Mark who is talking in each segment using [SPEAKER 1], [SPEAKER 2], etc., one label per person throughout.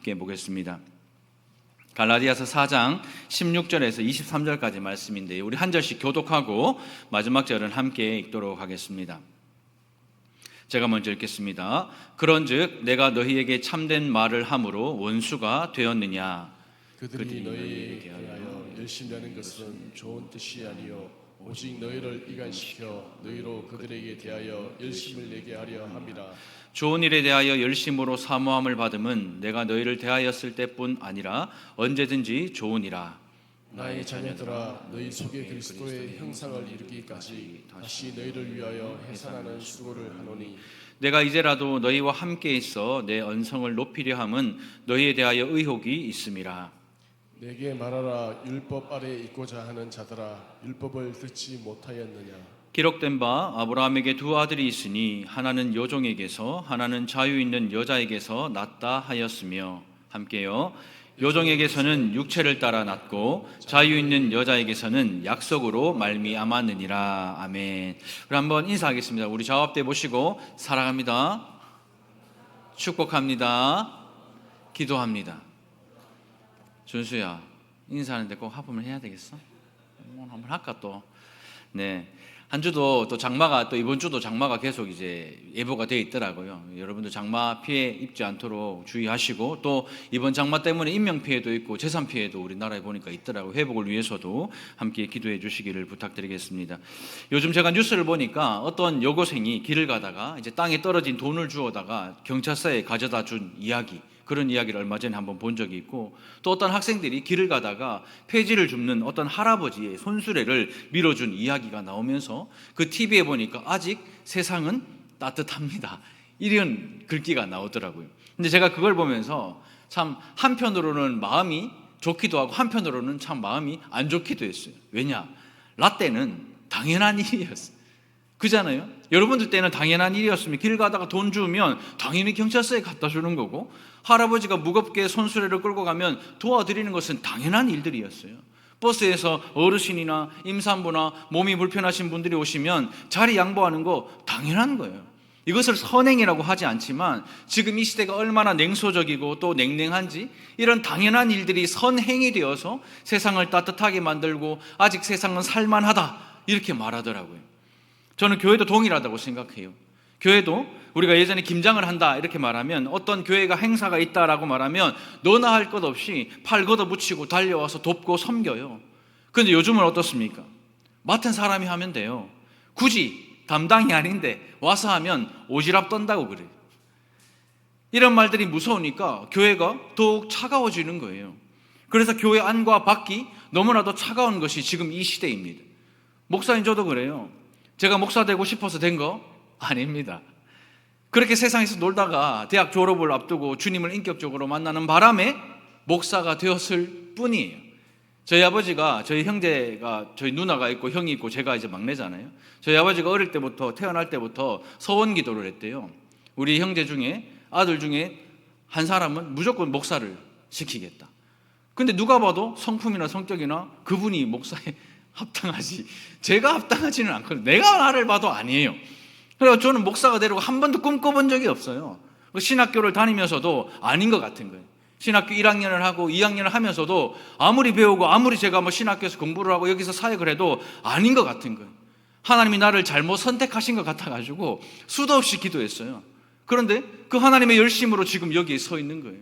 [SPEAKER 1] 함께 보겠습니다. 갈라디아서 4장 16절에서 23절까지 말씀인데 우리 한 절씩 교독하고 마지막 절은 함께 읽도록 하겠습니다. 제가 먼저 읽겠습니다. 그런즉 내가 너희에게 참된 말을 함으로 원수가 되었느냐?
[SPEAKER 2] 그들이 너희에게 대하여 열심히 하는 것은 좋은 뜻이 아니요 오직 너희를 이간시켜 너희로 그들에게 대하여 열심을 내게 하려 함이라.
[SPEAKER 1] 좋은 일에 대하여 열심으로 사모함을 받음은 내가 너희를 대하였을 때뿐 아니라 언제든지 좋으니라.
[SPEAKER 2] 나의 자녀들아 너희 속에 그리스도의 형상을 이루기까지 다시 너희를 위하여 해산하는 수고를 하노니
[SPEAKER 1] 내가 이제라도 너희와 함께 있어 내 언성을 높이려 함은 너희에 대하여 의혹이 있음이라.
[SPEAKER 2] 내게 말하라. 율법 아래 있고자 하는 자들아 율법을 듣지 못하였느냐.
[SPEAKER 1] 기록된 바 아브라함에게 두 아들이 있으니 하나는 여종에게서 하나는 자유 있는 여자에게서 났다 하였으며 함께요. 여종에게서는 육체를 따라 났고 자유 있는 여자에게서는 약속으로 말미암았느니라. 아멘. 우리 한번 인사하겠습니다. 우리 좌우 앞에 보시고 사랑합니다, 축복합니다, 기도합니다. 준수야, 인사하는데 꼭 하품을 해야 되겠어? 한번 할까 또? 네. 한 주도 또 장마가 또 이번 주도 장마가 계속 이제 예보가 되어 있더라고요. 여러분들 장마 피해 입지 않도록 주의하시고 또 이번 장마 때문에 인명 피해도 있고 재산 피해도 우리나라에 보니까 있더라고요. 회복을 위해서도 함께 기도해 주시기를 부탁드리겠습니다. 요즘 제가 뉴스를 보니까 어떤 여고생이 길을 가다가 이제 땅에 떨어진 돈을 주워다가 경찰서에 가져다 준 이야기, 그런 이야기를 얼마 전에 한번 본 적이 있고 또 어떤 학생들이 길을 가다가 폐지를 줍는 어떤 할아버지의 손수레를 밀어준 이야기가 나오면서 그 TV에 보니까 아직 세상은 따뜻합니다, 이런 글귀가 나오더라고요. 근데 제가 그걸 보면서 참 한편으로는 마음이 좋기도 하고 한편으로는 참 마음이 안 좋기도 했어요. 왜냐? 라떼는 당연한 일이었어요. 그잖아요. 여러분들 때는 당연한 일이었으면 길 가다가 돈 주면 당연히 경찰서에 갖다 주는 거고 할아버지가 무겁게 손수레를 끌고 가면 도와드리는 것은 당연한 일들이었어요. 버스에서 어르신이나 임산부나 몸이 불편하신 분들이 오시면 자리 양보하는 거 당연한 거예요. 이것을 선행이라고 하지 않지만 지금 이 시대가 얼마나 냉소적이고 또 냉랭한지 이런 당연한 일들이 선행이 되어서 세상을 따뜻하게 만들고 아직 세상은 살만하다 이렇게 말하더라고요. 저는 교회도 동일하다고 생각해요. 교회도 우리가 예전에 김장을 한다 이렇게 말하면 어떤 교회가 행사가 있다라고 말하면 너나 할 것 없이 팔 걷어붙이고 달려와서 돕고 섬겨요. 그런데 요즘은 어떻습니까? 맡은 사람이 하면 돼요. 굳이 담당이 아닌데 와서 하면 오지랖 떤다고 그래요. 이런 말들이 무서우니까 교회가 더욱 차가워지는 거예요. 그래서 교회 안과 밖이 너무나도 차가운 것이 지금 이 시대입니다. 목사님 저도 그래요. 제가 목사 되고 싶어서 된 거 아닙니다. 그렇게 세상에서 놀다가 대학 졸업을 앞두고 주님을 인격적으로 만나는 바람에 목사가 되었을 뿐이에요. 저희 아버지가, 저희 형제가, 저희 누나가 있고 형이 있고 제가 이제 막내잖아요. 저희 아버지가 어릴 때부터, 태어날 때부터 서원 기도를 했대요. 우리 형제 중에, 아들 중에 한 사람은 무조건 목사를 시키겠다. 근데 누가 봐도 성품이나 성격이나 그분이 목사에 합당하지, 제가 합당하지는 않거든요. 내가 나를 봐도 아니에요. 그래서 저는 목사가 되려고 한 번도 꿈꿔본 적이 없어요. 신학교를 다니면서도 아닌 것 같은 거예요. 신학교 1학년을 하고 2학년을 하면서도 아무리 배우고 아무리 제가 뭐 신학교에서 공부를 하고 여기서 사역을 해도 아닌 것 같은 거예요. 하나님이 나를 잘못 선택하신 것 같아가지고 수도 없이 기도했어요. 그런데 그 하나님의 열심으로 지금 여기에 서 있는 거예요.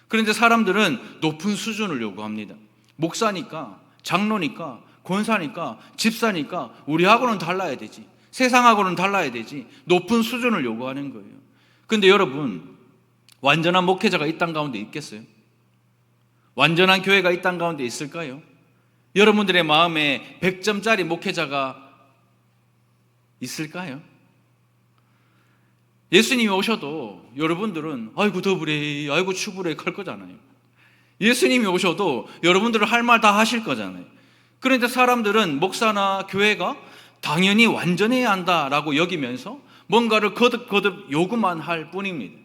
[SPEAKER 1] 그런데 사람들은 높은 수준을 요구합니다. 목사니까, 장로니까, 권사니까, 집사니까 우리하고는 달라야 되지, 세상하고는 달라야 되지, 높은 수준을 요구하는 거예요. 그런데 여러분, 완전한 목회자가 이 땅 가운데 있겠어요? 완전한 교회가 이 땅 가운데 있을까요? 여러분들의 마음에 100점짜리 목회자가 있을까요? 예수님이 오셔도 여러분들은 아이고 더부래, 아이고 추부래 할 거잖아요. 예수님이 오셔도 여러분들은 할 말 다 하실 거잖아요. 그런데 사람들은 목사나 교회가 당연히 완전해야 한다라고 여기면서 뭔가를 거듭 요구만 할 뿐입니다.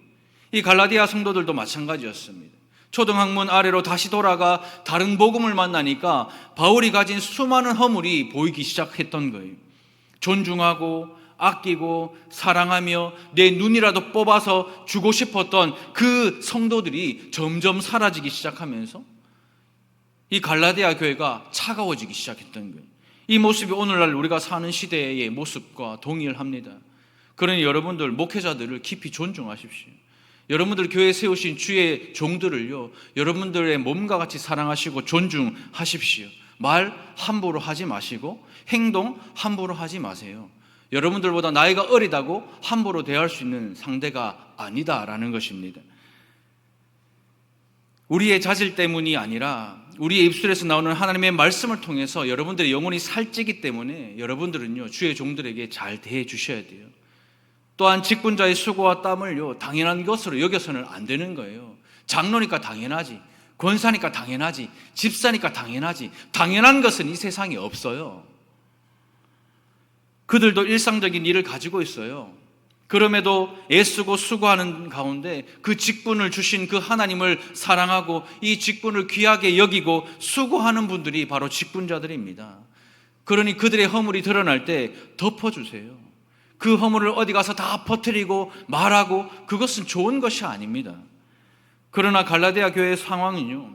[SPEAKER 1] 이 갈라디아 성도들도 마찬가지였습니다. 초등학문 아래로 다시 돌아가 다른 복음을 만나니까 바울이 가진 수많은 허물이 보이기 시작했던 거예요. 존중하고 아끼고 사랑하며 내 눈이라도 뽑아서 주고 싶었던 그 성도들이 점점 사라지기 시작하면서 이 갈라디아 교회가 차가워지기 시작했던 거예요. 이 모습이 오늘날 우리가 사는 시대의 모습과 동일합니다. 그러니 여러분들 목회자들을 깊이 존중하십시오. 여러분들 교회에 세우신 주의 종들을요, 여러분들의 몸과 같이 사랑하시고 존중하십시오. 말 함부로 하지 마시고 행동 함부로 하지 마세요. 여러분들보다 나이가 어리다고 함부로 대할 수 있는 상대가 아니다라는 것입니다. 우리의 자질 때문이 아니라 우리의 입술에서 나오는 하나님의 말씀을 통해서 여러분들의 영혼이 살찌기 때문에 여러분들은요, 주의 종들에게 잘 대해 주셔야 돼요. 또한 직분자의 수고와 땀을요, 당연한 것으로 여겨서는 안 되는 거예요. 장로니까 당연하지, 권사니까 당연하지, 집사니까 당연하지. 당연한 것은 이 세상에 없어요. 그들도 일상적인 일을 가지고 있어요. 그럼에도 애쓰고 수고하는 가운데 그 직분을 주신 그 하나님을 사랑하고 이 직분을 귀하게 여기고 수고하는 분들이 바로 직분자들입니다. 그러니 그들의 허물이 드러날 때 덮어주세요. 그 허물을 어디 가서 다 퍼뜨리고 말하고 그것은 좋은 것이 아닙니다. 그러나 갈라디아 교회의 상황은요,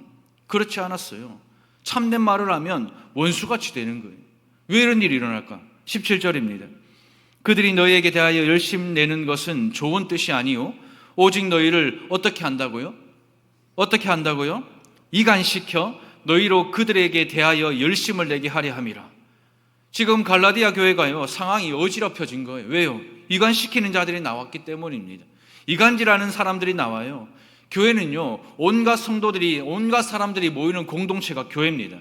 [SPEAKER 1] 그렇지 않았어요. 참된 말을 하면 원수같이 되는 거예요. 왜 이런 일이 일어날까? 17절입니다. 그들이 너희에게 대하여 열심 내는 것은 좋은 뜻이 아니요 오직 너희를 어떻게 한다고요? 어떻게 한다고요? 이간시켜 너희로 그들에게 대하여 열심을 내게 하려 함이라. 지금 갈라디아 교회가요, 상황이 어지럽혀진 거예요. 왜요? 이간시키는 자들이 나왔기 때문입니다. 이간질하는 사람들이 나와요. 교회는요, 온갖 성도들이, 온갖 사람들이 모이는 공동체가 교회입니다.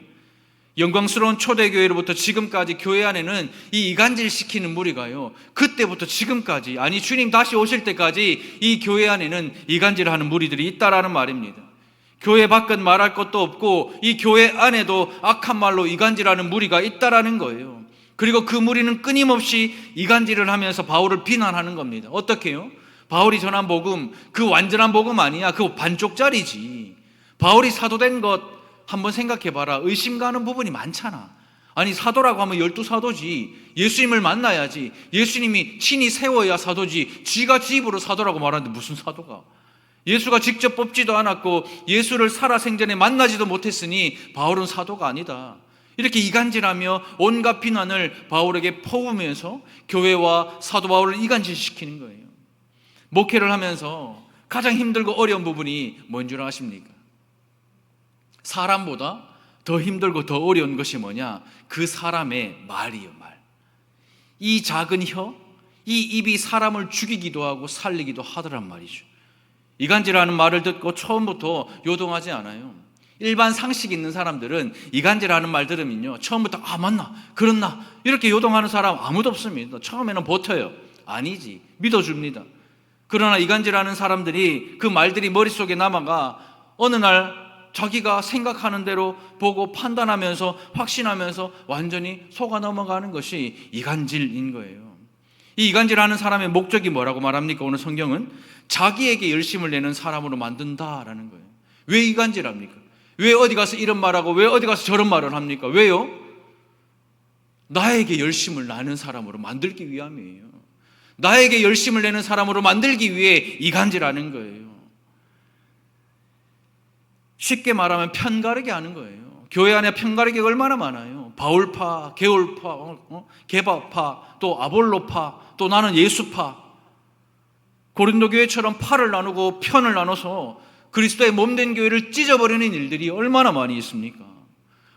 [SPEAKER 1] 영광스러운 초대교회로부터 지금까지 교회 안에는 이 이간질시키는 무리가요, 그때부터 지금까지, 아니 주님 다시 오실 때까지 이 교회 안에는 이간질하는 무리들이 있다라는 말입니다. 교회 밖은 말할 것도 없고 이 교회 안에도 악한 말로 이간질하는 무리가 있다라는 거예요. 그리고 그 무리는 끊임없이 이간질을 하면서 바울을 비난하는 겁니다. 어떻게 해요? 바울이 전한 복음, 그 완전한 복음 아니야. 그거 반쪽짜리지. 바울이 사도된 것 한번 생각해봐라. 의심 가는 부분이 많잖아. 아니 사도라고 하면 12사도지. 예수님을 만나야지. 예수님이 친히 세워야 사도지. 지가 지 입으로 사도라고 말하는데 무슨 사도가? 예수가 직접 뽑지도 않았고 예수를 살아생전에 만나지도 못했으니 바울은 사도가 아니다. 이렇게 이간질하며 온갖 비난을 바울에게 퍼부으면서 교회와 사도 바울을 이간질시키는 거예요. 목회를 하면서 가장 힘들고 어려운 부분이 뭔 줄 아십니까? 사람보다 더 힘들고 더 어려운 것이 뭐냐? 그 사람의 말이요, 말. 이 작은 혀, 이 입이 사람을 죽이기도 하고 살리기도 하더란 말이죠. 이간질하는 말을 듣고 처음부터 요동하지 않아요. 일반 상식 있는 사람들은 이간질하는 말 들으면요, 처음부터 아 맞나 그렇나 이렇게 요동하는 사람 아무도 없습니다. 처음에는 버텨요. 아니지, 믿어줍니다. 그러나 이간질하는 사람들이 그 말들이 머릿속에 남아가 어느 날 자기가 생각하는 대로 보고 판단하면서 확신하면서 완전히 속아 넘어가는 것이 이간질인 거예요. 이 이간질하는 사람의 목적이 뭐라고 말합니까? 오늘 성경은 자기에게 열심을 내는 사람으로 만든다라는 거예요. 왜 이간질합니까? 왜 어디 가서 이런 말하고 왜 어디 가서 저런 말을 합니까? 왜요? 나에게 열심을 나는 사람으로 만들기 위함이에요. 나에게 열심을 내는 사람으로 만들기 위해 이간질하는 거예요. 쉽게 말하면 편가르게 하는 거예요. 교회 안에 편가르기가 얼마나 많아요. 바울파, 게올파, 게바파, 또 아볼로파, 또 나는 예수파. 고린도 교회처럼 파를 나누고 편을 나눠서 그리스도의 몸된 교회를 찢어버리는 일들이 얼마나 많이 있습니까?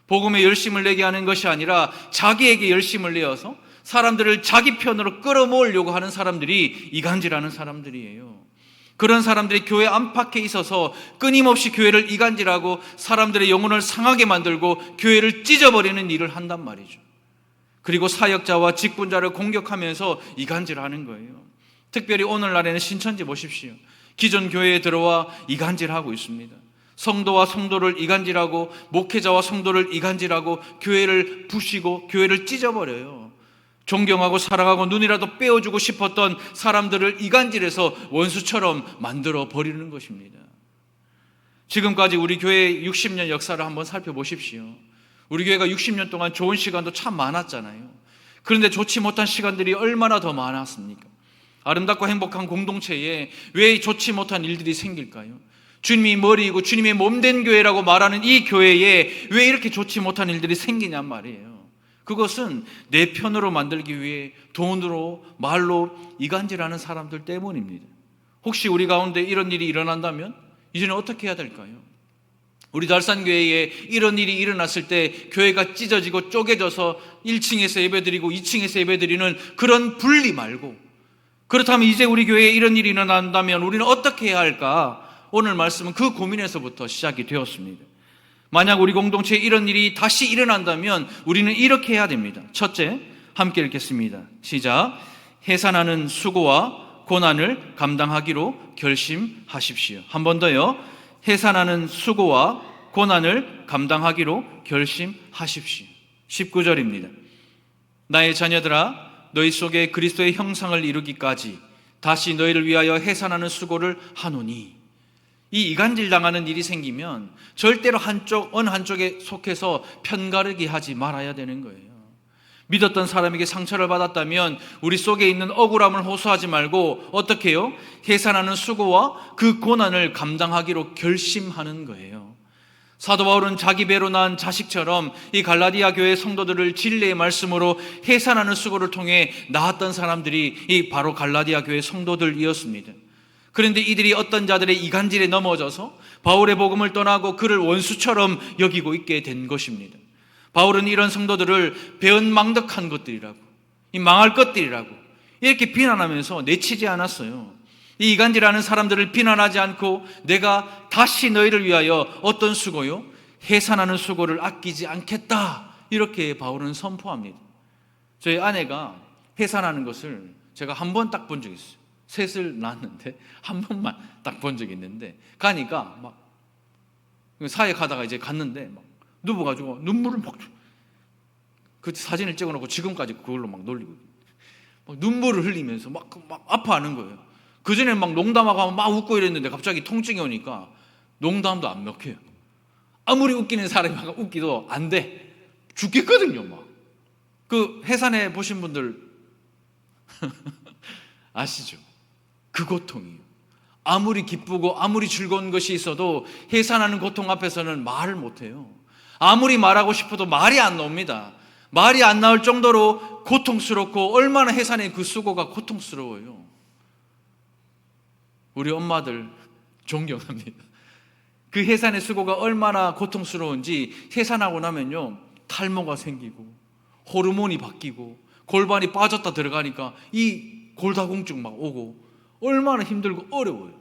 [SPEAKER 1] 복음에 열심을 내게 하는 것이 아니라 자기에게 열심을 내어서 사람들을 자기 편으로 끌어모으려고 하는 사람들이 이간질하는 사람들이에요. 그런 사람들이 교회 안팎에 있어서 끊임없이 교회를 이간질하고 사람들의 영혼을 상하게 만들고 교회를 찢어버리는 일을 한단 말이죠. 그리고 사역자와 직분자를 공격하면서 이간질하는 거예요. 특별히 오늘날에는 신천지 보십시오. 기존 교회에 들어와 이간질하고 있습니다. 성도와 성도를 이간질하고 목회자와 성도를 이간질하고 교회를 부시고 교회를 찢어버려요. 존경하고 사랑하고 눈이라도 빼어주고 싶었던 사람들을 이간질해서 원수처럼 만들어 버리는 것입니다. 지금까지 우리 교회의 60년 역사를 한번 살펴보십시오. 우리 교회가 60년 동안 좋은 시간도 참 많았잖아요. 그런데 좋지 못한 시간들이 얼마나 더 많았습니까? 아름답고 행복한 공동체에 왜 좋지 못한 일들이 생길까요? 주님이 머리이고 주님의 몸된 교회라고 말하는 이 교회에 왜 이렇게 좋지 못한 일들이 생기냔 말이에요. 그것은 내 편으로 만들기 위해 돈으로 말로 이간질하는 사람들 때문입니다. 혹시 우리 가운데 이런 일이 일어난다면 이제는 어떻게 해야 될까요? 우리 달산교회에 이런 일이 일어났을 때 교회가 찢어지고 쪼개져서 1층에서 예배드리고 2층에서 예배드리는 그런 분리 말고, 그렇다면 이제 우리 교회에 이런 일이 일어난다면 우리는 어떻게 해야 할까? 오늘 말씀은 그 고민에서부터 시작이 되었습니다. 만약 우리 공동체에 이런 일이 다시 일어난다면 우리는 이렇게 해야 됩니다. 첫째, 함께 읽겠습니다. 시작. 해산하는 수고와 고난을 감당하기로 결심하십시오. 한 번 더요. 해산하는 수고와 고난을 감당하기로 결심하십시오. 19절입니다. 나의 자녀들아, 너희 속에 그리스도의 형상을 이루기까지 다시 너희를 위하여 해산하는 수고를 하노니. 이 이간질 당하는 일이 생기면 절대로 어느 한쪽에 속해서 편가르기 하지 말아야 되는 거예요. 믿었던 사람에게 상처를 받았다면 우리 속에 있는 억울함을 호소하지 말고 어떻게 해요? 해산하는 수고와 그 고난을 감당하기로 결심하는 거예요. 사도 바울은 자기 배로 난 자식처럼 이 갈라디아 교회 성도들을 진리의 말씀으로 해산하는 수고를 통해 낳았던 사람들이 이 바로 갈라디아 교회 성도들이었습니다. 그런데 이들이 어떤 자들의 이간질에 넘어져서 바울의 복음을 떠나고 그를 원수처럼 여기고 있게 된 것입니다. 바울은 이런 성도들을 배은망덕한 것들이라고, 이 망할 것들이라고 이렇게 비난하면서 내치지 않았어요. 이 이간질하는 사람들을 비난하지 않고 내가 다시 너희를 위하여 어떤 수고요? 해산하는 수고를 아끼지 않겠다, 이렇게 바울은 선포합니다. 저희 아내가 해산하는 것을 제가 한 번 딱 본 적이 있어요. 셋을 낳았는데 한 번만 딱 본 적이 있는데, 가니까 막 사역하다가 이제 갔는데 막 누워가지고 눈물을 그 사진을 찍어놓고 지금까지 그걸로 막 놀리고 막 눈물을 흘리면서 막 아파하는 거예요. 그 전에 막 농담하고 하면 막 웃고 이랬는데 갑자기 통증이 오니까 농담도 안 먹혀요. 아무리 웃기는 사람이 막 웃기도 안 돼. 죽겠거든요. 막 그 해산해 보신 분들 아시죠? 그 고통이에요. 아무리 기쁘고 아무리 즐거운 것이 있어도 해산하는 고통 앞에서는 말을 못해요. 아무리 말하고 싶어도 말이 안 나옵니다. 말이 안 나올 정도로 고통스럽고 얼마나 해산의 그 수고가 고통스러워요. 우리 엄마들 존경합니다. 그 해산의 수고가 얼마나 고통스러운지, 해산하고 나면요 탈모가 생기고 호르몬이 바뀌고 골반이 빠졌다 들어가니까 이 골다공증 막 오고 얼마나 힘들고 어려워요.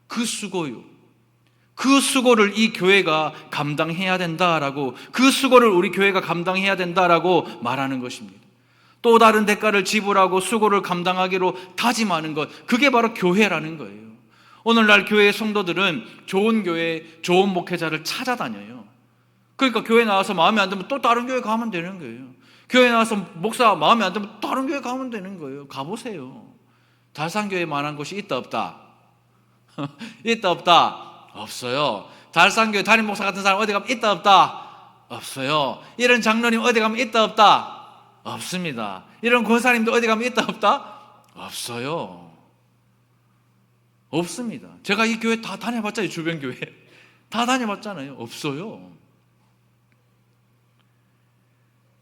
[SPEAKER 1] 그 수고요. 그 수고를 이 교회가 감당해야 된다라고, 그 수고를 우리 교회가 감당해야 된다라고 말하는 것입니다. 또 다른 대가를 지불하고 수고를 감당하기로 다짐하는 것, 그게 바로 교회라는 거예요. 오늘날 교회의 성도들은 좋은 교회, 좋은 목회자를 찾아다녀요. 그러니까 교회 나와서 마음에 안 들면 또 다른 교회 가면 되는 거예요. 교회 나와서 목사 마음에 안 들면 다른 교회 가면 되는 거예요. 가보세요. 달산교회만한 곳이 있다 없다? 있다 없다? 없어요. 달산교회 담임 목사 같은 사람 어디 가면 있다 없다? 없어요. 이런 장로님 어디 가면 있다 없다? 없습니다. 이런 권사님들 어디 가면 있다 없다? 없어요. 없습니다. 제가 이 교회 다 다녀봤잖아요. 주변 교회 다 다녀봤잖아요. 없어요.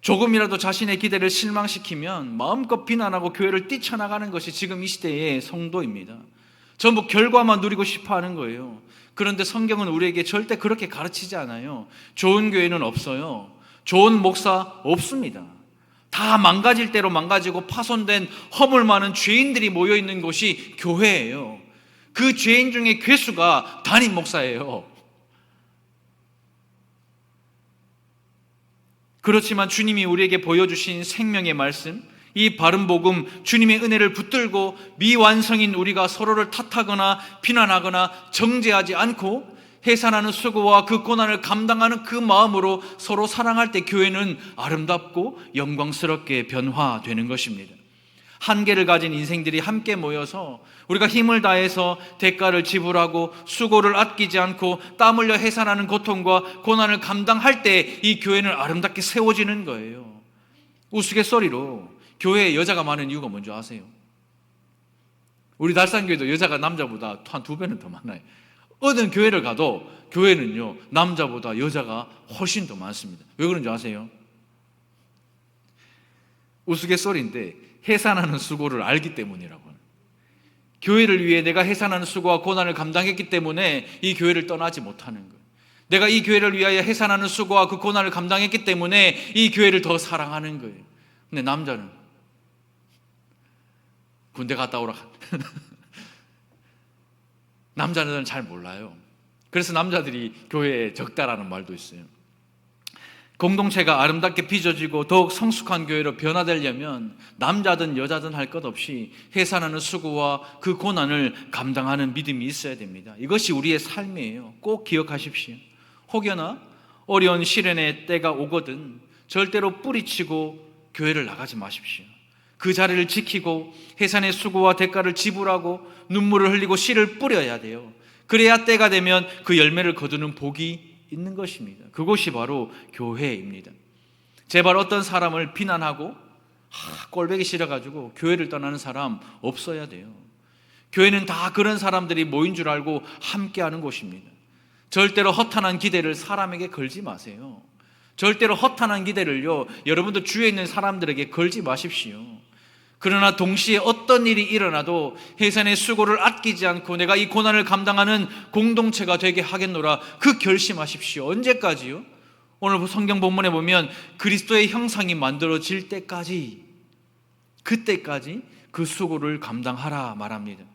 [SPEAKER 1] 조금이라도 자신의 기대를 실망시키면 마음껏 비난하고 교회를 뛰쳐나가는 것이 지금 이 시대의 성도입니다. 전부 결과만 누리고 싶어 하는 거예요. 그런데 성경은 우리에게 절대 그렇게 가르치지 않아요. 좋은 교회는 없어요. 좋은 목사 없습니다. 다 망가질 대로 망가지고 파손된 허물 많은 죄인들이 모여있는 곳이 교회예요. 그 죄인 중에 괴수가 담임 목사예요. 그렇지만 주님이 우리에게 보여주신 생명의 말씀, 이 바른 복음, 주님의 은혜를 붙들고 미완성인 우리가 서로를 탓하거나 비난하거나 정죄하지 않고 해산하는 수고와 그 고난을 감당하는 그 마음으로 서로 사랑할 때 교회는 아름답고 영광스럽게 변화되는 것입니다. 한계를 가진 인생들이 함께 모여서 우리가 힘을 다해서 대가를 지불하고 수고를 아끼지 않고 땀 흘려 해산하는 고통과 고난을 감당할 때 이 교회는 아름답게 세워지는 거예요. 우스갯소리로 교회에 여자가 많은 이유가 뭔지 아세요? 우리 달산교회도 여자가 남자보다 한 2배는 더 많아요. 어느 교회를 가도 교회는요, 남자보다 여자가 훨씬 더 많습니다. 왜 그런지 아세요? 우스갯소리인데 해산하는 수고를 알기 때문이라고요. 교회를 위해 내가 해산하는 수고와 고난을 감당했기 때문에 이 교회를 떠나지 못하는 거예요. 내가 이 교회를 위하여 해산하는 수고와 그 고난을 감당했기 때문에 이 교회를 더 사랑하는 거예요. 근데 남자는 군대 갔다 오라. 남자는 잘 몰라요. 그래서 남자들이 교회에 적다라는 말도 있어요. 공동체가 아름답게 빚어지고 더욱 성숙한 교회로 변화되려면 남자든 여자든 할 것 없이 해산하는 수고와 그 고난을 감당하는 믿음이 있어야 됩니다. 이것이 우리의 삶이에요. 꼭 기억하십시오. 혹여나 어려운 시련의 때가 오거든 절대로 뿌리치고 교회를 나가지 마십시오. 그 자리를 지키고 해산의 수고와 대가를 지불하고 눈물을 흘리고 씨를 뿌려야 돼요. 그래야 때가 되면 그 열매를 거두는 복이 있는 것입니다. 그것이 바로 교회입니다. 제발 어떤 사람을 비난하고 꼴보기 싫어가지고 교회를 떠나는 사람 없어야 돼요. 교회는 다 그런 사람들이 모인 줄 알고 함께하는 곳입니다. 절대로 허탄한 기대를 사람에게 걸지 마세요. 절대로 허탄한 기대를요, 여러분도 주위에 있는 사람들에게 걸지 마십시오. 그러나 동시에 어떤 일이 일어나도 해산의 수고를 아끼지 않고 내가 이 고난을 감당하는 공동체가 되게 하겠노라, 그 결심하십시오. 언제까지요? 오늘 성경 본문에 보면 그리스도의 형상이 만들어질 때까지, 그때까지 그 수고를 감당하라 말합니다.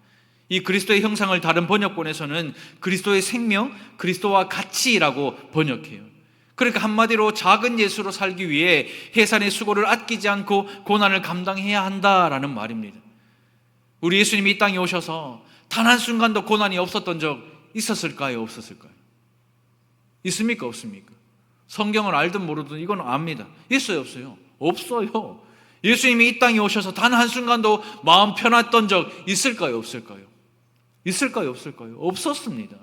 [SPEAKER 1] 이 그리스도의 형상을 다른 번역본에서는 그리스도의 생명, 그리스도와 같이라고 번역해요. 그러니까 한마디로 작은 예수로 살기 위해 해산의 수고를 아끼지 않고 고난을 감당해야 한다라는 말입니다. 우리 예수님이 이 땅에 오셔서 단 한순간도 고난이 없었던 적 있었을까요? 없었을까요? 있습니까? 없습니까? 성경을 알든 모르든 이건 압니다. 있어요? 없어요? 없어요. 예수님이 이 땅에 오셔서 단 한순간도 마음 편했던 적 있을까요? 없을까요? 있을까요? 없을까요? 없었습니다.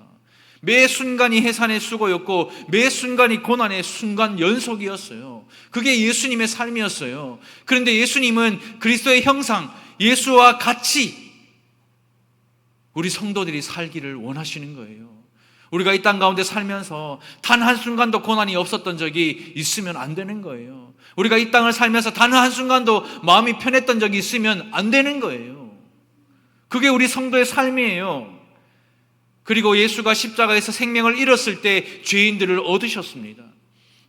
[SPEAKER 1] 매 순간이 해산의 수고였고 매 순간이 고난의 순간 연속이었어요. 그게 예수님의 삶이었어요. 그런데 예수님은 그리스도의 형상, 예수와 같이 우리 성도들이 살기를 원하시는 거예요. 우리가 이 땅 가운데 살면서 단 한순간도 고난이 없었던 적이 있으면 안 되는 거예요. 우리가 이 땅을 살면서 단 한순간도 마음이 편했던 적이 있으면 안 되는 거예요. 그게 우리 성도의 삶이에요. 그리고 예수가 십자가에서 생명을 잃었을 때 죄인들을 얻으셨습니다.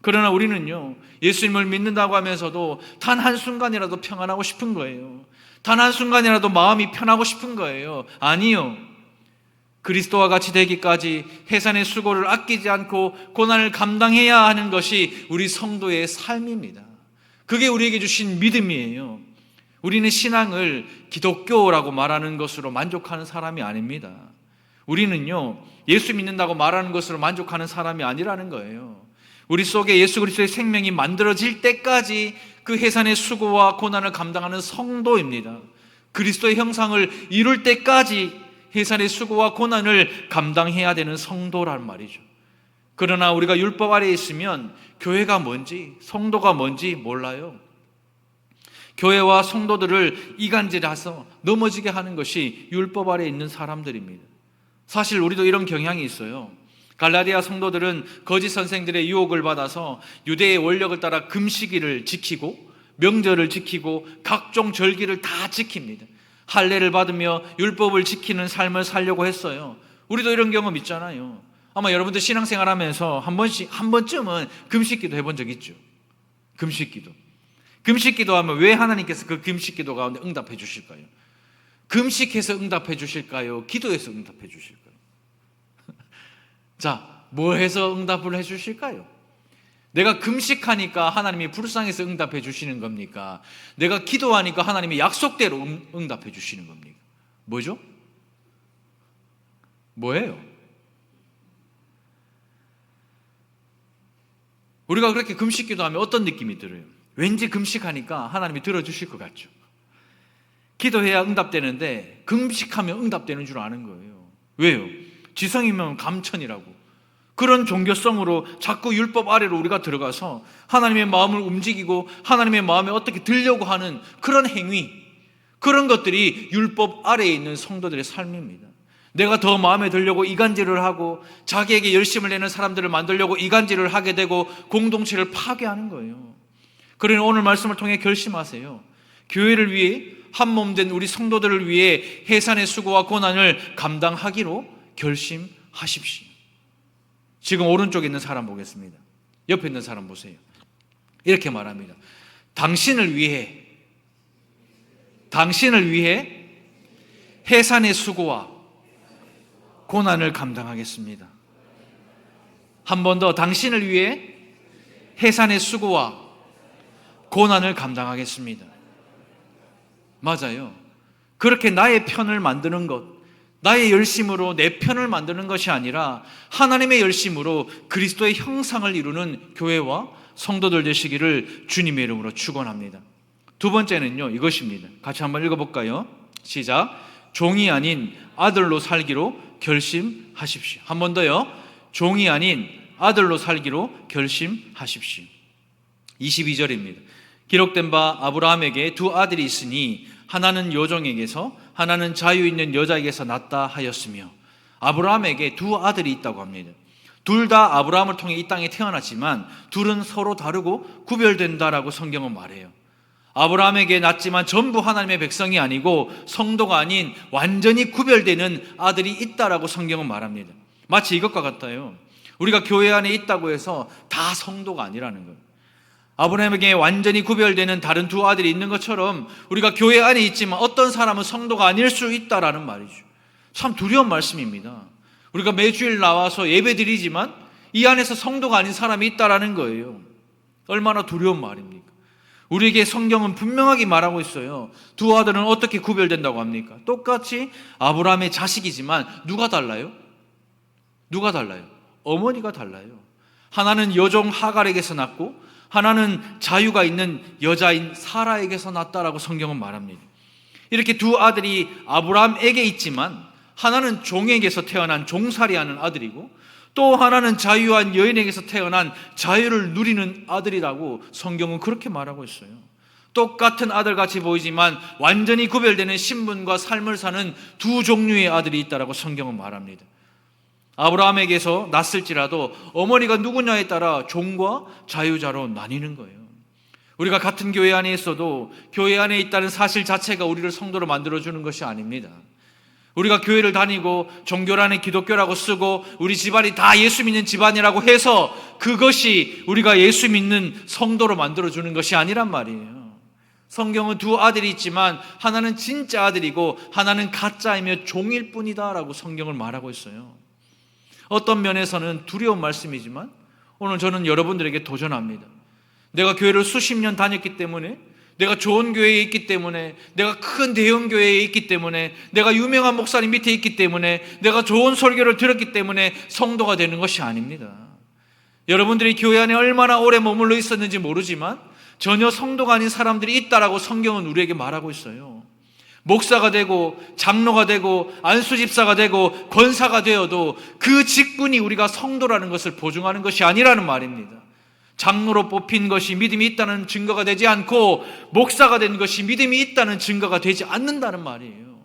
[SPEAKER 1] 그러나 우리는요, 예수님을 믿는다고 하면서도 단 한순간이라도 평안하고 싶은 거예요. 단 한순간이라도 마음이 편하고 싶은 거예요. 아니요. 그리스도와 같이 되기까지 해산의 수고를 아끼지 않고 고난을 감당해야 하는 것이 우리 성도의 삶입니다. 그게 우리에게 주신 믿음이에요. 우리는 신앙을 기독교라고 말하는 것으로 만족하는 사람이 아닙니다. 우리는요, 예수 믿는다고 말하는 것으로 만족하는 사람이 아니라는 거예요. 우리 속에 예수 그리스도의 생명이 만들어질 때까지 그 해산의 수고와 고난을 감당하는 성도입니다. 그리스도의 형상을 이룰 때까지 해산의 수고와 고난을 감당해야 되는 성도란 말이죠. 그러나 우리가 율법 아래에 있으면 교회가 뭔지, 성도가 뭔지 몰라요. 교회와 성도들을 이간질해서 넘어지게 하는 것이 율법 아래에 있는 사람들입니다. 사실 우리도 이런 경향이 있어요. 갈라디아 성도들은 거짓 선생들의 유혹을 받아서 유대의 원력을 따라 금식일을 지키고 명절을 지키고 각종 절기를 다 지킵니다. 할례를 받으며 율법을 지키는 삶을 살려고 했어요. 우리도 이런 경험 있잖아요. 아마 여러분들 신앙생활 하면서 한 번쯤은 금식기도 해본 적 있죠. 금식기도 하면 왜 하나님께서 그 금식기도 가운데 응답해 주실까요? 금식해서 응답해 주실까요? 기도해서 응답해 주실까요? 자, 뭐 해서 응답을 해 주실까요? 내가 금식하니까 하나님이 불쌍해서 응답해 주시는 겁니까? 내가 기도하니까 하나님이 약속대로 응답해 주시는 겁니까? 뭐죠? 뭐예요? 우리가 그렇게 금식 기도하면 어떤 느낌이 들어요? 왠지 금식하니까 하나님이 들어주실 것 같죠. 기도해야 응답되는데 금식하면 응답되는 줄 아는 거예요. 왜요? 지성이면 감천이라고. 그런 종교성으로 자꾸 율법 아래로 우리가 들어가서 하나님의 마음을 움직이고 하나님의 마음에 어떻게 들려고 하는 그런 행위, 그런 것들이 율법 아래에 있는 성도들의 삶입니다. 내가 더 마음에 들려고 이간질을 하고 자기에게 열심을 내는 사람들을 만들려고 이간질을 하게 되고 공동체를 파괴하는 거예요. 그러니 오늘 말씀을 통해 결심하세요. 교회를 위해 한몸된 우리 성도들을 위해 해산의 수고와 고난을 감당하기로 결심하십시오. 지금 오른쪽에 있는 사람 보겠습니다. 옆에 있는 사람 보세요. 이렇게 말합니다. 당신을 위해 해산의 수고와 고난을 감당하겠습니다. 한 번 더, 당신을 위해 해산의 수고와 고난을 감당하겠습니다. 맞아요. 그렇게 나의 편을 만드는 것, 나의 열심으로 내 편을 만드는 것이 아니라 하나님의 열심으로 그리스도의 형상을 이루는 교회와 성도들 되시기를 주님의 이름으로 축원합니다. 두 번째는요, 이것입니다. 같이 한번 읽어볼까요? 시작. 종이 아닌 아들로 살기로 결심하십시오. 한 번 더요. 종이 아닌 아들로 살기로 결심하십시오. 22절입니다. 기록된 바 아브라함에게 두 아들이 있으니 하나는 여종에게서 하나는 자유 있는 여자에게서 났다 하였으며, 아브라함에게 두 아들이 있다고 합니다. 둘 다 아브라함을 통해 이 땅에 태어났지만 둘은 서로 다르고 구별된다라고 성경은 말해요. 아브라함에게 낳지만 전부 하나님의 백성이 아니고 성도가 아닌 완전히 구별되는 아들이 있다라고 성경은 말합니다. 마치 이것과 같아요. 우리가 교회 안에 있다고 해서 다 성도가 아니라는 거예요. 아브라함에게 완전히 구별되는 다른 두 아들이 있는 것처럼 우리가 교회 안에 있지만 어떤 사람은 성도가 아닐 수 있다라는 말이죠. 참 두려운 말씀입니다. 우리가 매주일 나와서 예배 드리지만 이 안에서 성도가 아닌 사람이 있다라는 거예요. 얼마나 두려운 말입니까? 우리에게 성경은 분명하게 말하고 있어요. 두 아들은 어떻게 구별된다고 합니까? 똑같이 아브라함의 자식이지만 누가 달라요? 누가 달라요? 어머니가 달라요. 하나는 여종 하갈에게서 났고 하나는 자유가 있는 여자인 사라에게서 났다라고 성경은 말합니다. 이렇게 두 아들이 아브라함에게 있지만 하나는 종에게서 태어난 종살이하는 아들이고 또 하나는 자유한 여인에게서 태어난 자유를 누리는 아들이라고 성경은 그렇게 말하고 있어요. 똑같은 아들같이 보이지만 완전히 구별되는 신분과 삶을 사는 두 종류의 아들이 있다라고 성경은 말합니다. 아브라함에게서 났을지라도 어머니가 누구냐에 따라 종과 자유자로 나뉘는 거예요. 우리가 같은 교회 안에 있어도 교회 안에 있다는 사실 자체가 우리를 성도로 만들어주는 것이 아닙니다. 우리가 교회를 다니고 종교란에 기독교라고 쓰고 우리 집안이 다 예수 믿는 집안이라고 해서 그것이 우리가 예수 믿는 성도로 만들어주는 것이 아니란 말이에요. 성경은 두 아들이 있지만 하나는 진짜 아들이고 하나는 가짜이며 종일 뿐이다 라고 성경을 말하고 있어요. 어떤 면에서는 두려운 말씀이지만 오늘 저는 여러분들에게 도전합니다. 내가 교회를 수십 년 다녔기 때문에, 내가 좋은 교회에 있기 때문에, 내가 큰 대형 교회에 있기 때문에, 내가 유명한 목사님 밑에 있기 때문에, 내가 좋은 설교를 들었기 때문에 성도가 되는 것이 아닙니다. 여러분들이 교회 안에 얼마나 오래 머물러 있었는지 모르지만 전혀 성도가 아닌 사람들이 있다라고 성경은 우리에게 말하고 있어요. 목사가 되고 장로가 되고 안수집사가 되고 권사가 되어도 그 직분이 우리가 성도라는 것을 보증하는 것이 아니라는 말입니다. 장로로 뽑힌 것이 믿음이 있다는 증거가 되지 않고 목사가 된 것이 믿음이 있다는 증거가 되지 않는다는 말이에요.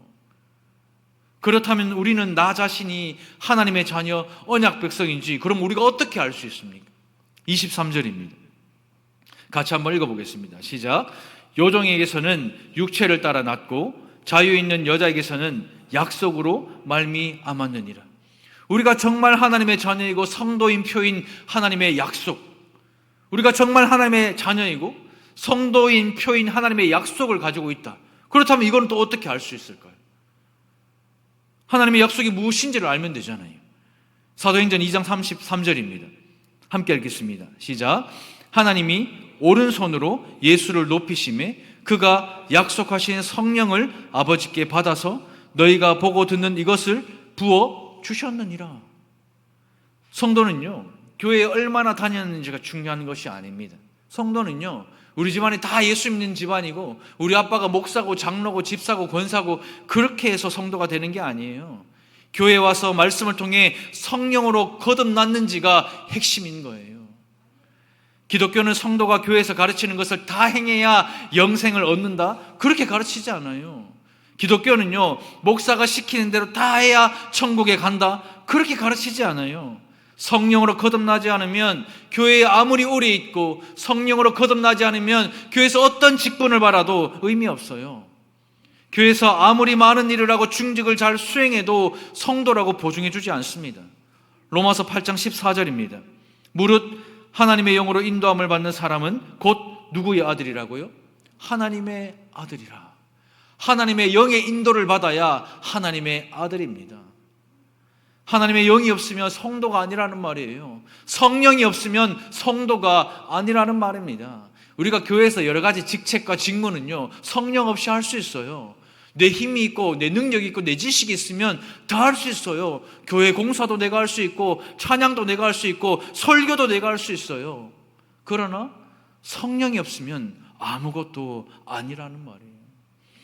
[SPEAKER 1] 그렇다면 우리는 나 자신이 하나님의 자녀 언약 백성인지 그럼 우리가 어떻게 알 수 있습니까? 23절입니다. 같이 한번 읽어보겠습니다. 시작. 여종에게서는 육체를 따라 낳고 자유 있는 여자에게서는 약속으로 말미암았느니라. 우리가 정말 하나님의 자녀이고 성도인 표인 하나님의 약속, 우리가 정말 하나님의 자녀이고 성도인 표인 하나님의 약속을 가지고 있다. 그렇다면 이건 또 어떻게 알 수 있을까요? 하나님의 약속이 무엇인지를 알면 되잖아요. 사도행전 2장 33절입니다. 함께 읽겠습니다. 시작. 하나님이 오른손으로 예수를 높이심에 그가 약속하신 성령을 아버지께 받아서 너희가 보고 듣는 이것을 부어 주셨느니라. 성도는요, 교회에 얼마나 다녔는지가 중요한 것이 아닙니다. 성도는요, 우리 집안이 다 예수 믿는 집안이고 우리 아빠가 목사고 장로고 집사고 권사고 그렇게 해서 성도가 되는 게 아니에요. 교회에 와서 말씀을 통해 성령으로 거듭났는지가 핵심인 거예요. 기독교는 성도가 교회에서 가르치는 것을 다 행해야 영생을 얻는다? 그렇게 가르치지 않아요. 기독교는요, 목사가 시키는 대로 다 해야 천국에 간다? 그렇게 가르치지 않아요. 성령으로 거듭나지 않으면 교회에 아무리 오래 있고, 성령으로 거듭나지 않으면 교회에서 어떤 직분을 받아도 의미 없어요. 교회에서 아무리 많은 일을 하고 중직을 잘 수행해도 성도라고 보증해 주지 않습니다. 로마서 8장 14절입니다. 무릇 하나님의 영으로 인도함을 받는 사람은 곧 누구의 아들이라고요? 하나님의 아들이라. 하나님의 영의 인도를 받아야 하나님의 아들입니다. 하나님의 영이 없으면 성도가 아니라는 말이에요. 성령이 없으면 성도가 아니라는 말입니다. 우리가 교회에서 여러 가지 직책과 직무는요, 성령 없이 할 수 있어요. 내 힘이 있고 내 능력이 있고 내 지식이 있으면 다 할 수 있어요. 교회 공사도 내가 할 수 있고 찬양도 내가 할 수 있고 설교도 내가 할 수 있어요. 그러나 성령이 없으면 아무것도 아니라는 말이에요.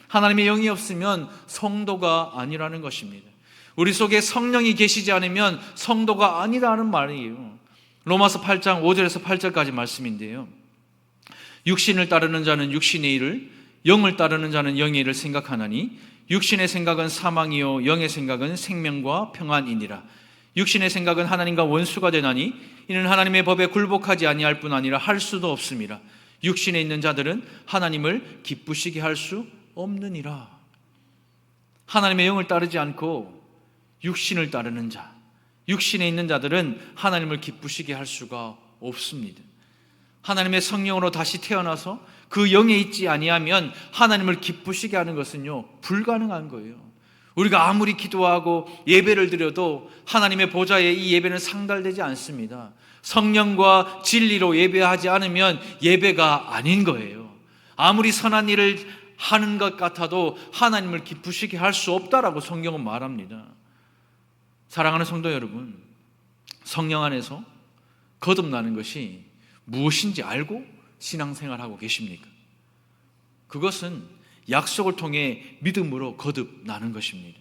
[SPEAKER 1] 하나님의 영이 없으면 성도가 아니라는 것입니다. 우리 속에 성령이 계시지 않으면 성도가 아니라는 말이에요. 로마서 8장 5절에서 8절까지 말씀인데요, 육신을 따르는 자는 육신의 일을, 영을 따르는 자는 영의 일을 생각하나니 육신의 생각은 사망이요 영의 생각은 생명과 평안이니라. 육신의 생각은 하나님과 원수가 되나니 이는 하나님의 법에 굴복하지 아니할 뿐 아니라 할 수도 없음이라. 육신에 있는 자들은 하나님을 기쁘시게 할 수 없느니라. 하나님의 영을 따르지 않고 육신을 따르는 자, 육신에 있는 자들은 하나님을 기쁘시게 할 수가 없습니다. 하나님의 성령으로 다시 태어나서 그 영에 있지 아니하면 하나님을 기쁘시게 하는 것은요, 불가능한 거예요. 우리가 아무리 기도하고 예배를 드려도 하나님의 보좌에 이 예배는 상달되지 않습니다. 성령과 진리로 예배하지 않으면 예배가 아닌 거예요. 아무리 선한 일을 하는 것 같아도 하나님을 기쁘시게 할 수 없다라고 성경은 말합니다. 사랑하는 성도 여러분, 성령 안에서 거듭나는 것이 무엇인지 알고 신앙생활하고 계십니까? 그것은 약속을 통해 믿음으로 거듭나는 것입니다.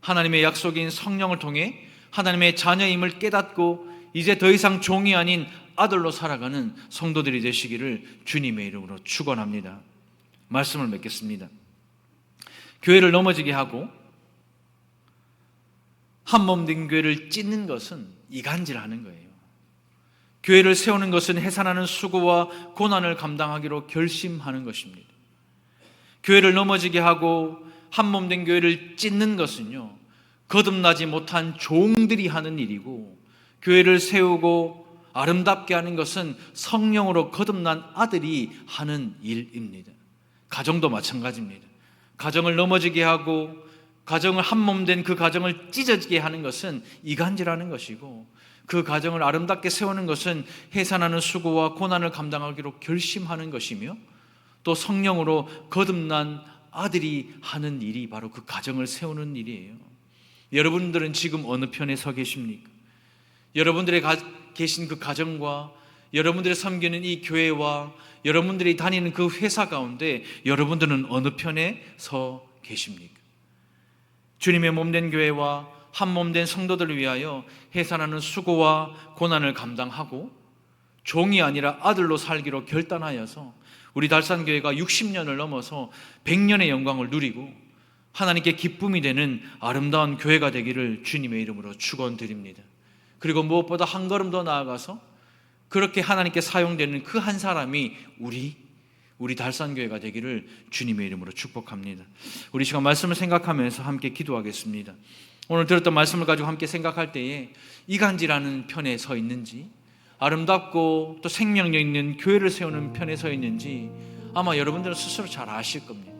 [SPEAKER 1] 하나님의 약속인 성령을 통해 하나님의 자녀임을 깨닫고 이제 더 이상 종이 아닌 아들로 살아가는 성도들이 되시기를 주님의 이름으로 축원합니다. 말씀을 맺겠습니다. 교회를 넘어지게 하고 한 몸 된 교회를 찢는 것은 이간질하는 거예요. 교회를 세우는 것은 해산하는 수고와 고난을 감당하기로 결심하는 것입니다. 교회를 넘어지게 하고 한 몸 된 교회를 찢는 것은요, 거듭나지 못한 종들이 하는 일이고, 교회를 세우고 아름답게 하는 것은 성령으로 거듭난 아들이 하는 일입니다. 가정도 마찬가지입니다. 가정을 넘어지게 하고 가정을 한 몸 된 그 가정을 찢어지게 하는 것은 이간질하는 것이고, 그 가정을 아름답게 세우는 것은 해산하는 수고와 고난을 감당하기로 결심하는 것이며, 또 성령으로 거듭난 아들이 하는 일이 바로 그 가정을 세우는 일이에요. 여러분들은 지금 어느 편에 서 계십니까? 여러분들의 계신 그 가정과 여러분들이 섬기는 이 교회와 여러분들이 다니는 그 회사 가운데 여러분들은 어느 편에 서 계십니까? 주님의 몸된 교회와 한 몸된 성도들을 위하여 해산하는 수고와 고난을 감당하고 종이 아니라 아들로 살기로 결단하여서 우리 달산교회가 60년을 넘어서 100년의 영광을 누리고 하나님께 기쁨이 되는 아름다운 교회가 되기를 주님의 이름으로 축원드립니다. 그리고 무엇보다 한 걸음 더 나아가서 그렇게 하나님께 사용되는 그 한 사람이 우리 달산교회가 되기를 주님의 이름으로 축복합니다. 우리 시간 말씀을 생각하면서 함께 기도하겠습니다. 오늘 들었던 말씀을 가지고 함께 생각할 때에 이간질하는 편에 서 있는지, 아름답고 또 생명력 있는 교회를 세우는 편에 서 있는지 아마 여러분들은 스스로 잘 아실 겁니다.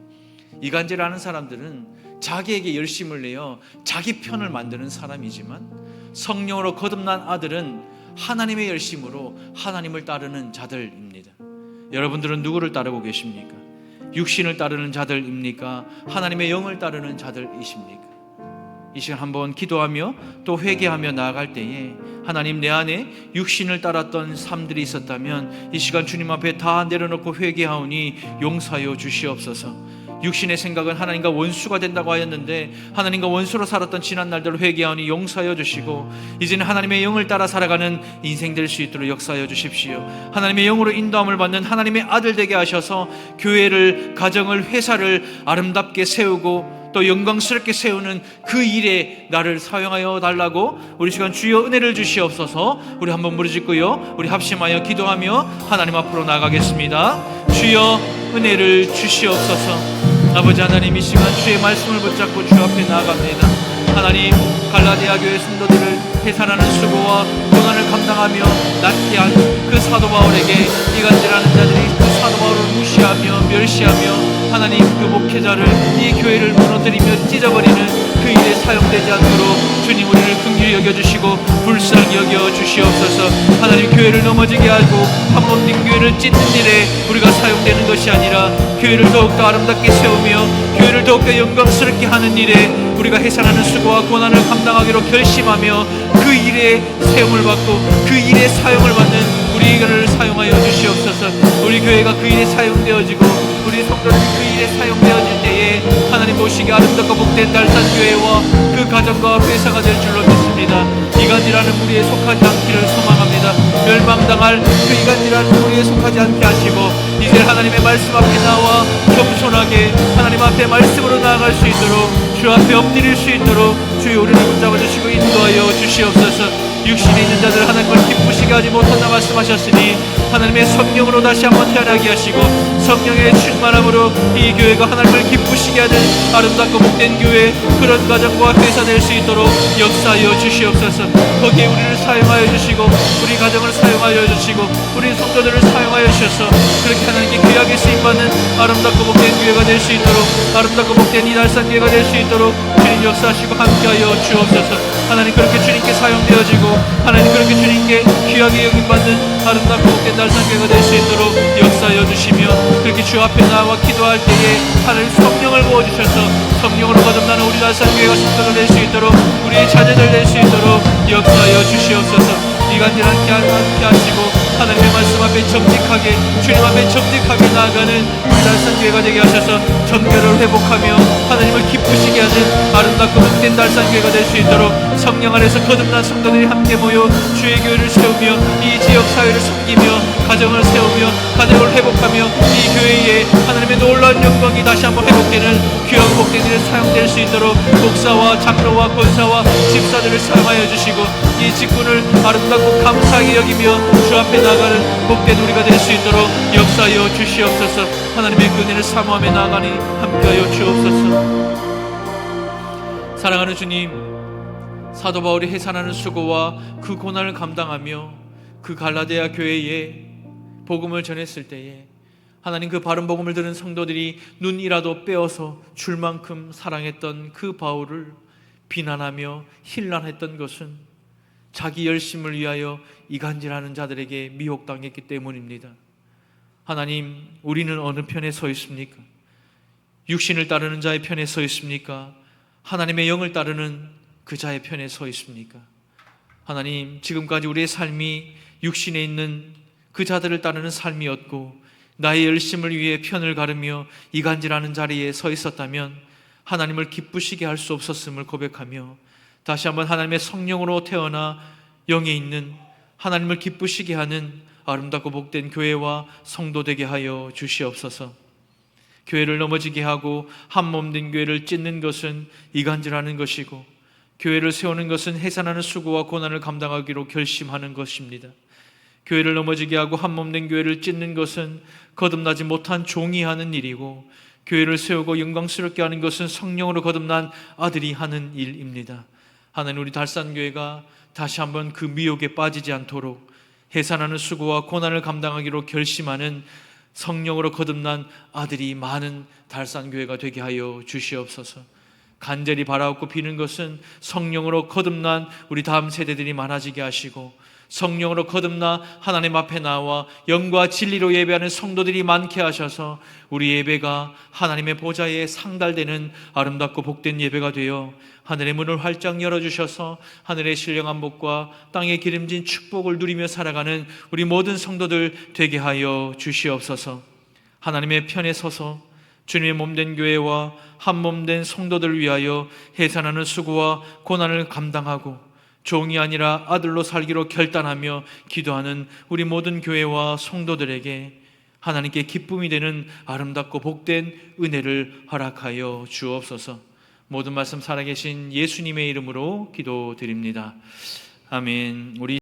[SPEAKER 1] 이간질하는 사람들은 자기에게 열심을 내어 자기 편을 만드는 사람이지만, 성령으로 거듭난 아들은 하나님의 열심으로 하나님을 따르는 자들입니다. 여러분들은 누구를 따르고 계십니까? 육신을 따르는 자들입니까? 하나님의 영을 따르는 자들이십니까? 이 시간 한번 기도하며 또 회개하며 나아갈 때에 하나님, 내 안에 육신을 따랐던 삶들이 있었다면 이 시간 주님 앞에 다 내려놓고 회개하오니 용서하여 주시옵소서. 육신의 생각은 하나님과 원수가 된다고 하였는데 하나님과 원수로 살았던 지난 날들을 회개하니 용서하여 주시고 이제는 하나님의 영을 따라 살아가는 인생 될 수 있도록 역사하여 주십시오. 하나님의 영으로 인도함을 받는 하나님의 아들 되게 하셔서 교회를, 가정을, 회사를 아름답게 세우고 또 영광스럽게 세우는 그 일에 나를 사용하여 달라고 우리 시간 주여 은혜를 주시옵소서. 우리 한번 부르짖고요, 우리 합심하여 기도하며 하나님 앞으로 나가겠습니다. 주여 은혜를 주시옵소서. 아버지 하나님, 이 시간 주의 말씀을 붙잡고 주 앞에 나아갑니다. 하나님, 갈라디아 교회 성도들을 해산하는 수고와 고난을 감당하며 낫게 한 그 사도 바울에게 이간질하는 자들이 그 사도 바울을 무시하며 멸시하며 하나님 그 목회자를, 이 교회를 무너뜨리며 찢어버리는 그 일에 사용되지 않도록 주님 우리를 긍휼히 여겨주시고 불쌍히 여겨주시옵소서. 하나님, 교회를 넘어지게 하고 한몸된 교회를 찢는 일에 우리가 사용되는 것이 아니라 교회를 더욱더 아름답게 세우며 교회를 더욱더 영광스럽게 하는 일에 우리가 해산하는 수고와 고난을 감당하기로 결심하며 그 일에 세움을 받고 그 일에 사용을 받는 우리를 사용하여 주시옵소서. 우리 교회가 그 일에 사용되어지고 우리 성도들이 그 일에 사용되어질 때에 하나님 보시기에 아름답고 복된 달산교회와 그 가정과 회사가 될 줄로 믿습니다. 이간질하는 무리에 속하지 않기를 소망합니다. 멸망당할 그 이간질하는 무리에 속하지 않게 하시고 이제 하나님의 말씀 앞에 나와 겸손하게 하나님 앞에 말씀으로 나아갈 수 있도록, 주 앞에 엎드릴 수 있도록 주의 우리를 붙잡아 주시고 인도하여 주시옵소서. 육신에 있는 자들 하나님을 기쁘시게 하지 못한다 말씀하셨으니 하나님의 성령으로 다시 한번 태어나게 하시고 성령의 충만함으로 이 교회가 하나님을 기쁘시게 하는 아름답고 복된 교회, 그런 가정과 회사 될 수 있도록 역사하여 주시옵소서. 거기에 우리를 사용하여 주시고 우리 가정을 사용하여 주시고 우리 성도들을 사용하여 주셔서 그렇게 하나님께 귀하게 쓰임받는 아름답고 복된 교회가 될 수 있도록, 아름답고 복된 이 날산 교회가 될 수 있도록 주님 역사하시고 함께하여 주옵소서. 하나님, 그렇게 주님께 사용되어지고 하나님 그렇게 주님께 귀하게 여김받는 아름답고 복된 날산교회가 될 수 있도록 역사하여 주시며 그렇게 주 앞에 나와 기도할 때에 하나님 성령을 부어주셔서 성령으로 거듭나는 우리 날산교회가 성도가 될 수 있도록, 우리의 자녀들 될 수 있도록 역사하여 주시옵소서. 이간질 않게 하시고 하나님의 말씀 앞에 정직하게, 주님 앞에 정직하게 나아가는 우리 날산교회가 되게 하셔서 정결을 회복하며 하나님을 기쁘시게 하는 아름답고 복된 날산교회가 될 수 있도록 성령 안에서 거듭난 성도들이 함께 모여 주의 교회를 세우며 이 지역 사회를 섬기며 가정을 세우며 가정을 회복하며 이 교회에 하나님의 놀라운 영광이 다시 한번 회복되는 귀하고 복된 일에 사용될 수 있도록 목사와 장로와 권사와 집사들을 사용하여 주시고 이 직분을 아름답고 감사하게 여기며 주 앞에 나아가는 복된 우리가 될 수 있도록 역사하여 주시옵소서. 하나님의 그 은혜를 사모하며 나아가니 함께하여 주옵소서. 사랑하는 주님, 사도 바울이 해산하는 수고와 그 고난을 감당하며 그 갈라디아 교회에 복음을 전했을 때에 하나님 그 바른 복음을 들은 성도들이 눈이라도 빼어서 줄 만큼 사랑했던 그 바울을 비난하며 힐난했던 것은 자기 열심을 위하여 이간질하는 자들에게 미혹당했기 때문입니다. 하나님, 우리는 어느 편에 서 있습니까? 육신을 따르는 자의 편에 서 있습니까? 하나님의 영을 따르는 그 자의 편에 서 있습니까? 하나님, 지금까지 우리의 삶이 육신에 있는 그 자들을 따르는 삶이었고 나의 열심을 위해 편을 가르며 이간질하는 자리에 서 있었다면 하나님을 기쁘시게 할 수 없었음을 고백하며 다시 한번 하나님의 성령으로 태어나 영에 있는 하나님을 기쁘시게 하는 아름답고 복된 교회와 성도 되게 하여 주시옵소서. 교회를 넘어지게 하고 한몸된 교회를 찢는 것은 이간질하는 것이고 교회를 세우는 것은 해산하는 수고와 고난을 감당하기로 결심하는 것입니다. 교회를 넘어지게 하고 한몸된 교회를 찢는 것은 거듭나지 못한 종이 하는 일이고 교회를 세우고 영광스럽게 하는 것은 성령으로 거듭난 아들이 하는 일입니다. 하나님, 우리 달산교회가 다시 한번 그 미혹에 빠지지 않도록 해산하는 수고와 고난을 감당하기로 결심하는 성령으로 거듭난 아들이 많은 달산교회가 되게 하여 주시옵소서. 간절히 바라옵고 비는 것은 성령으로 거듭난 우리 다음 세대들이 많아지게 하시고 성령으로 거듭나 하나님 앞에 나와 영과 진리로 예배하는 성도들이 많게 하셔서 우리 예배가 하나님의 보좌에 상달되는 아름답고 복된 예배가 되어 하늘의 문을 활짝 열어주셔서 하늘의 신령한 복과 땅에 기름진 축복을 누리며 살아가는 우리 모든 성도들 되게 하여 주시옵소서. 하나님의 편에 서서
[SPEAKER 3] 주님의 몸된 교회와 한 몸된 성도들을 위하여 해산하는 수고와 고난을 감당하고 종이 아니라 아들로 살기로 결단하며 기도하는 우리 모든 교회와 성도들에게 하나님께 기쁨이 되는 아름답고 복된 은혜를 허락하여 주옵소서. 모든 말씀 살아계신 예수님의 이름으로 기도드립니다. 아멘. 우리